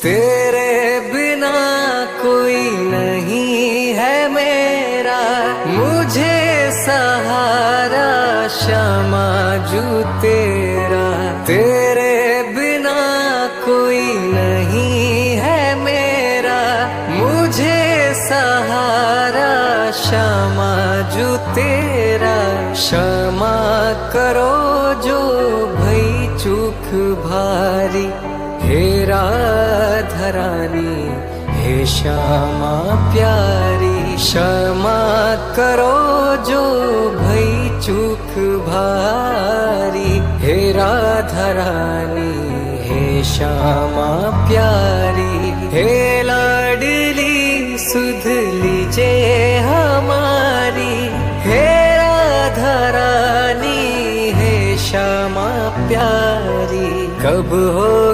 तेरे बिना कोई नहीं है मेरा, मुझे सहारा क्षमा जू तेरा। तेरे बिना कोई नहीं है मेरा, मुझे सहारा क्षमा जू तेरा। क्षमा करो जो भई चूक भारी, हेरा धरानी हे श्यामा प्यारी। क्षमा करो जो भई चूक भारी, हेरा धरानी हे श्यामा प्यारी। हे लाडली सुध लीजे हमारी, हेरा धरानी हे श्यामा प्यारी। कब हो